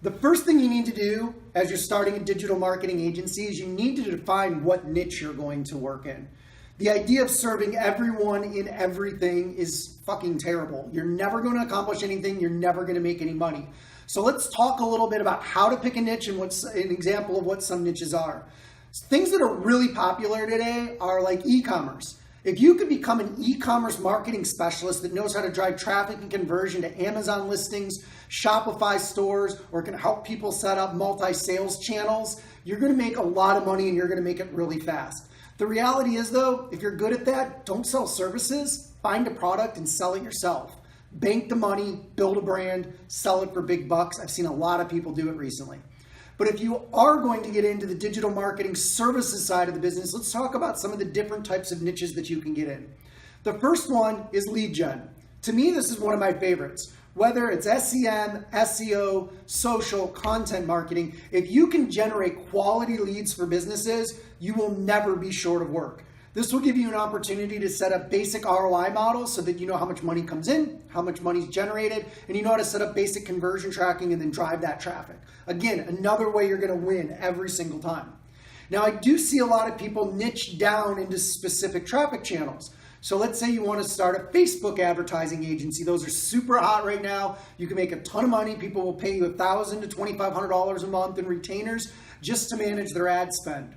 The first thing you need to do as you're starting a digital marketing agency is you need to define what niche you're going to work in. The idea of serving everyone in everything is fucking terrible. You're never going to accomplish anything. You're never going to make any money. So let's talk a little bit about how to pick a niche and what's an example of what some niches are. Things that are really popular today are like e-commerce. If you could become an e-commerce marketing specialist that knows how to drive traffic and conversion to Amazon listings, Shopify stores, or can help people set up multi-sales channels, you're going to make a lot of money and you're going to make it really fast. The reality is though, if you're good at that, don't sell services, find a product and sell it yourself. Bank the money, build a brand, sell it for big bucks. I've seen a lot of people do it recently. But if you are going to get into the digital marketing services side of the business, let's talk about some of the different types of niches that you can get in. The first one is lead gen. To me, this is one of my favorites. Whether it's SEM, SEO, social, content marketing, if you can generate quality leads for businesses, you will never be short of work. This will give you an opportunity to set up basic ROI models so that you know how much money comes in, how much money is generated, and you know how to set up basic conversion tracking and then drive that traffic. Again, another way you're going to win every single time. Now, I do see a lot of people niche down into specific traffic channels. So let's say you want to start a Facebook advertising agency. Those are super hot right now. You can make a ton of money. People will pay you $1,000 to $2,500 a month in retainers just to manage their ad spend.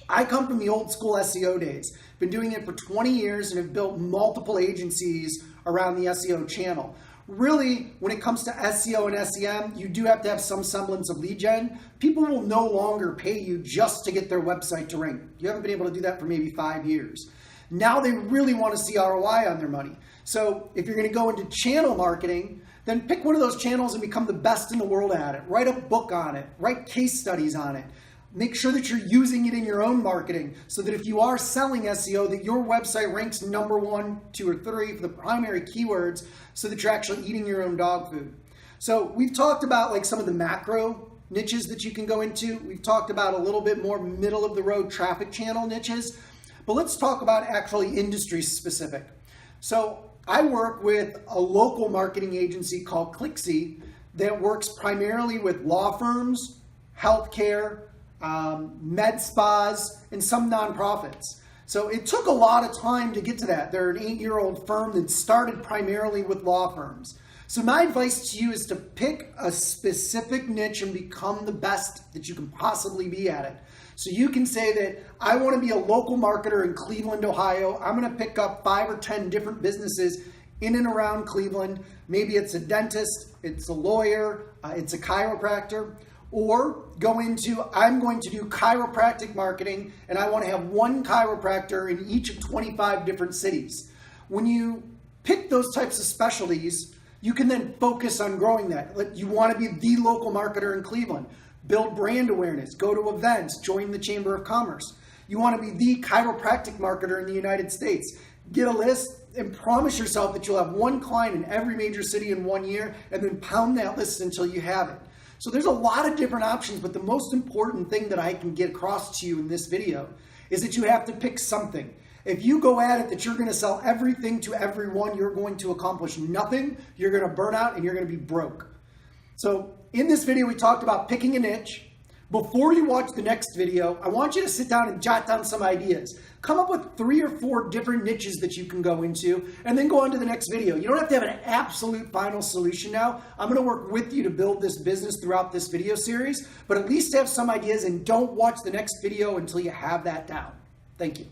I come from the old school SEO days. Been doing it for 20 years and have built multiple agencies around the SEO channel. Really, when it comes to SEO and SEM, you do have to have some semblance of lead gen. People will no longer pay you just to get their website to rank. You haven't been able to do that for maybe 5 years. Now they really want to see ROI on their money. So if you're going to go into channel marketing, then pick one of those channels and become the best in the world at it. Write a book on it. Write case studies on it. Make sure that you're using it in your own marketing so that if you are selling SEO, that your website ranks number 1, 2, or 3 for the primary keywords so that you're actually eating your own dog food. So we've talked about like some of the macro niches that you can go into. We've talked about a little bit more middle of the road traffic channel niches, but let's talk about actually industry specific. So I work with a local marketing agency called Clixy that works primarily with law firms, healthcare, med spas, and some nonprofits. So it took a lot of time to get to that. They're an 8-year-old firm that started primarily with law firms. So my advice to you is to pick a specific niche and become the best that you can possibly be at it. So you can say that I want to be a local marketer in Cleveland, Ohio. I'm going to pick up 5 or 10 different businesses in and around Cleveland. Maybe it's a dentist, it's a lawyer, it's a chiropractor. Or go into, I'm going to do chiropractic marketing and I want to have one chiropractor in each of 25 different cities. When you pick those types of specialties, you can then focus on growing that. You want to be the local marketer in Cleveland. Build brand awareness, go to events, join the Chamber of Commerce. You want to be the chiropractic marketer in the United States. Get a list and promise yourself that you'll have one client in every major city in 1 year and then pound that list until you have it. So there's a lot of different options, but the most important thing that I can get across to you in this video is that you have to pick something. If you go at it that you're going to sell everything to everyone, you're going to accomplish nothing, you're going to burn out, and you're going to be broke. So in this video, we talked about picking a niche. Before you watch the next video, I want you to sit down and jot down some ideas. Come up with 3 or 4 different niches that you can go into, and then go on to the next video. You don't have to have an absolute final solution now. I'm going to work with you to build this business throughout this video series, but at least have some ideas, and don't watch the next video until you have that down. Thank you.